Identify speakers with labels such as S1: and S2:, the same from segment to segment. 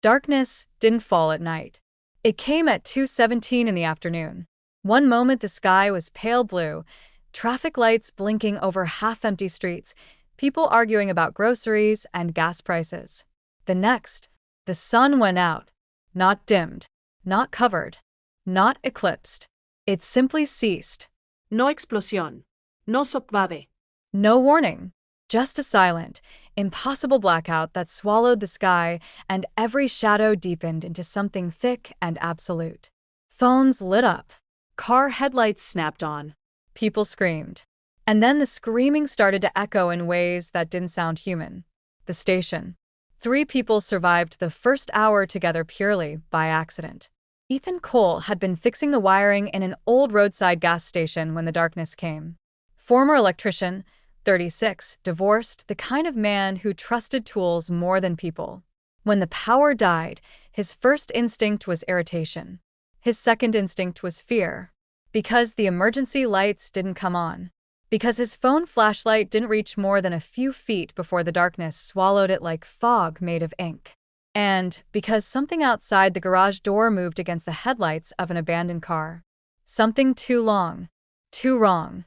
S1: Darkness didn't fall at night. It came at 2:17 in the afternoon. One moment the sky was pale blue, traffic lights blinking over half-empty streets, people arguing about groceries and gas prices. The next, the sun went out. Not dimmed, not covered, not eclipsed. It simply ceased.
S2: No explosión. No socavve.
S1: No warning. Just a silent, impossible blackout that swallowed the sky, and every shadow deepened into something thick and absolute. Phones lit up.
S2: Car headlights snapped on.
S1: People screamed. And then the screaming started to echo in ways that didn't sound human. The station. 3 people survived the first hour together purely by accident. Ethan Cole had been fixing the wiring in an old roadside gas station when the darkness came. Former electrician, 36, divorced, the kind of man who trusted tools more than people. When the power died, his first instinct was irritation. His second instinct was fear. Because the emergency lights didn't come on. Because his phone flashlight didn't reach more than a few feet before the darkness swallowed it like fog made of ink. And because something outside the garage door moved against the headlights of an abandoned car. Something too long. Too wrong.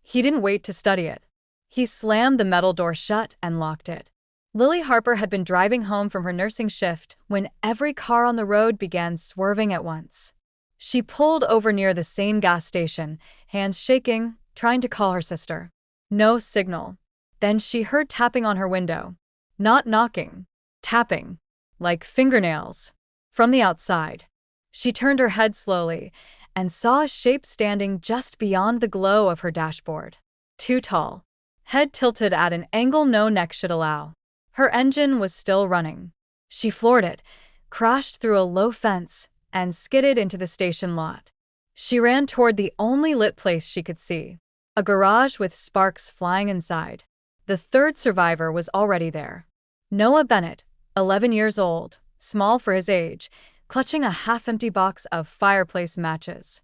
S1: He didn't wait to study it. He slammed the metal door shut and locked it. Lily Harper had been driving home from her nursing shift when every car on the road began swerving at once. She pulled over near the same gas station, hands shaking, trying to call her sister. No signal. Then she heard tapping on her window. Not knocking. Tapping. Like fingernails. From the outside. She turned her head slowly and saw a shape standing just beyond the glow of her dashboard. Too tall. Head tilted at an angle no neck should allow. Her engine was still running. She floored it, crashed through a low fence, and skidded into the station lot. She ran toward the only lit place she could see. A garage with sparks flying inside. The third survivor was already there. Noah Bennett, 11 years old, small for his age, clutching a half-empty box of fireplace matches.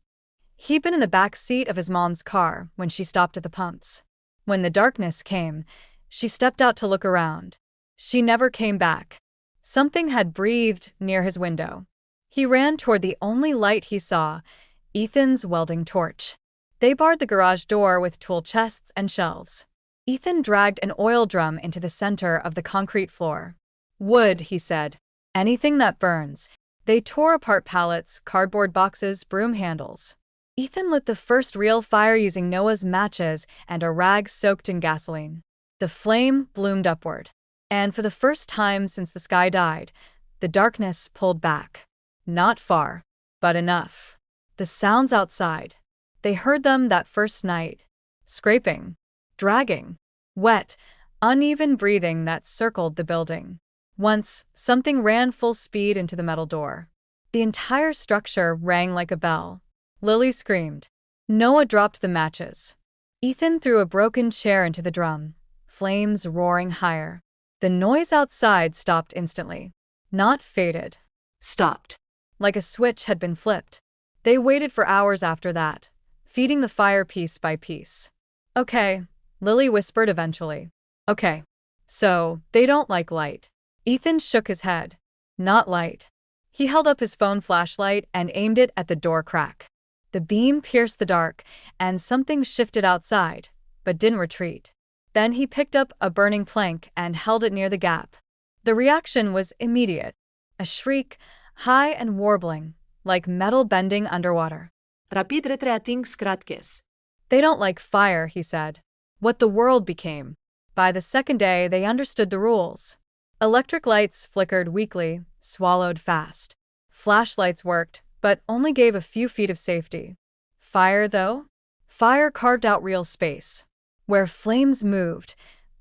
S1: He'd been in the back seat of his mom's car when she stopped at the pumps. When the darkness came, she stepped out to look around. She never came back. Something had breathed near his window. He ran toward the only light he saw, Ethan's welding torch. They barred the garage door with tool chests and shelves. Ethan dragged an oil drum into the center of the concrete floor. Wood, he said. Anything that burns. They tore apart pallets, cardboard boxes, broom handles. Ethan lit the first real fire using Noah's matches and a rag soaked in gasoline. The flame bloomed upward. And for the first time since the sky died, the darkness pulled back. Not far, but enough. The sounds outside. They heard them that first night. Scraping. Dragging. Wet, uneven breathing that circled the building. Once, something ran full speed into the metal door. The entire structure rang like a bell. Lily screamed. Noah dropped the matches. Ethan threw a broken chair into the drum, flames roaring higher. The noise outside stopped instantly. Not faded.
S2: Stopped.
S1: Like a switch had been flipped. They waited for hours after that, feeding the fire piece by piece. Okay, Lily whispered eventually. Okay. So, they don't like light. Ethan shook his head. Not light. He held up his phone flashlight and aimed it at the door crack. The beam pierced the dark, and something shifted outside, but didn't retreat. Then he picked up a burning plank and held it near the gap. The reaction was immediate. A shriek, high and warbling, like metal bending underwater.
S2: Rapid retreating skratkes.
S1: They don't like fire, he said. What the world became. By the second day, they understood the rules. Electric lights flickered weakly, swallowed fast. Flashlights worked, but only gave a few feet of safety. Fire, though? Fire carved out real space. Where flames moved,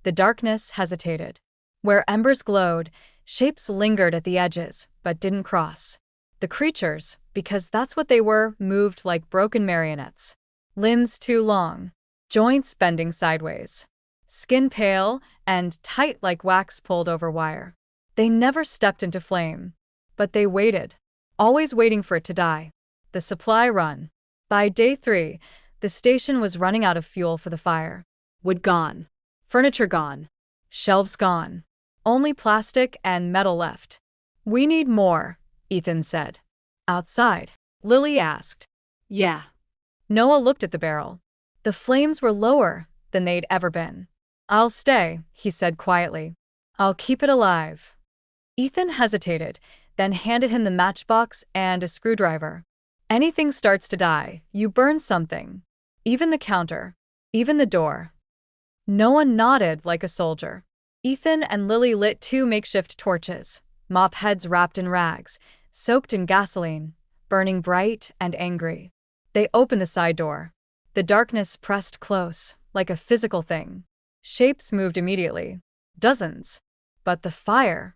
S1: the darkness hesitated. Where embers glowed, shapes lingered at the edges, but didn't cross. The creatures, because that's what they were, moved like broken marionettes. Limbs too long. Joints bending sideways. Skin pale and tight like wax pulled over wire. They never stepped into flame. But they waited. Always waiting for it to die. The supply run. By day 3, the station was running out of fuel for the fire.
S2: Wood gone. Furniture gone.
S1: Shelves gone. Only plastic and metal left. We need more, Ethan said. Outside, Lily asked.
S2: Yeah.
S1: Noah looked at the barrel. The flames were lower than they'd ever been. I'll stay, he said quietly. I'll keep it alive. Ethan hesitated, then handed him the matchbox and a screwdriver. Anything starts to die, you burn something. Even the counter. Even the door. Noah nodded like a soldier. Ethan and Lily lit 2 makeshift torches, mop heads wrapped in rags, soaked in gasoline, burning bright and angry. They opened the side door. The darkness pressed close, like a physical thing. Shapes moved immediately. Dozens. But the fire